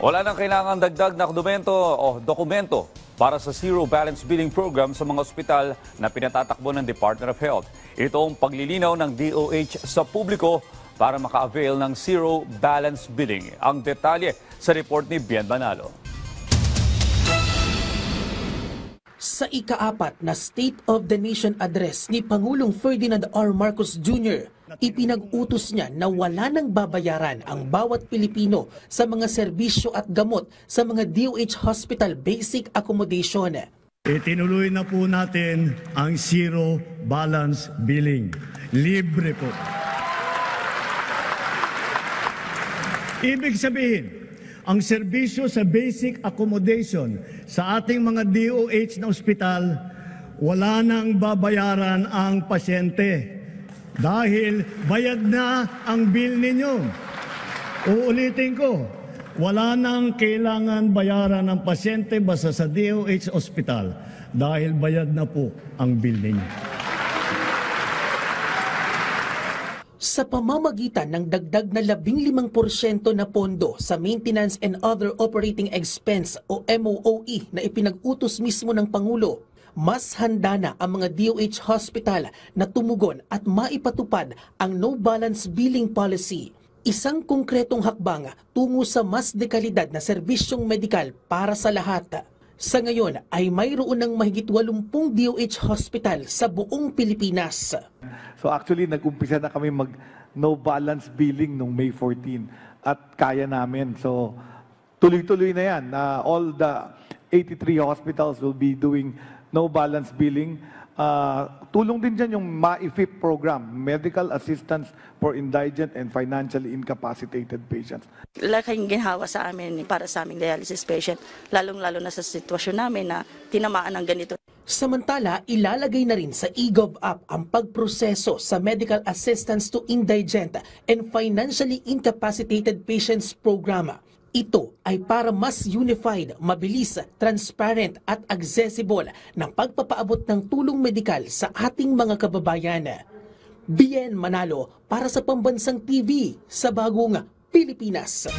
Wala nang kailangan dagdag na dokumento para sa Zero Balance Billing Program sa mga ospital na pinatatakbo ng Department of Health. Ito ang paglilinaw ng DOH sa publiko para maka-avail ng Zero Balance Billing. Ang detalye sa report ni Bien Manalo. Sa ika-4 na State of the Nation address ni Pangulong Ferdinand R. Marcos Jr., ipinag-utos niya na wala nang babayaran ang bawat Pilipino sa mga serbisyo at gamot sa mga DOH Hospital Basic Accommodation. Itinuloy na po natin ang Zero Balance Billing. Libre po. Ibig sabihin, ang serbisyo sa basic accommodation sa ating mga DOH na ospital, wala nang babayaran ang pasyente dahil bayad na ang bill ninyo. Uulitin ko, wala nang kailangan bayaran ng pasyente basta sa DOH ospital dahil bayad na po ang bill ninyo. Sa pamamagitan ng dagdag na 15% na pondo sa Maintenance and Other Operating Expense o MOOE na ipinag-utos mismo ng Pangulo, mas handa na ang mga DOH hospital na tumugon at maipatupad ang No Balance Billing Policy. Isang konkretong hakbang tungo sa mas dekalidad na serbisyong medikal para sa lahat. Sa ngayon ay mayroon ng mahigit 80 DOH hospital sa buong Pilipinas. So actually nag-umpisa na kami mag no balance billing nung May 14 at kaya namin. So tuloy-tuloy na yan. All the 83 hospitals will be doing no balance billing. Tulong din dyan yung MAIFIP program, Medical Assistance for Indigent and Financially Incapacitated Patients. Laking ginhawa sa amin para sa aming dialysis patient, lalong-lalo na sa sitwasyon namin na tinamaan ng ganito. Samantala, ilalagay na rin sa eGov app ang pagproseso sa Medical Assistance to Indigent and Financially Incapacitated Patients Program. Ito ay para mas unified, mabilis, transparent at accessible ng pagpapaabot ng tulong medikal sa ating mga kababayan. Bien Manalo para sa Pambansang TV sa Bagong Pilipinas.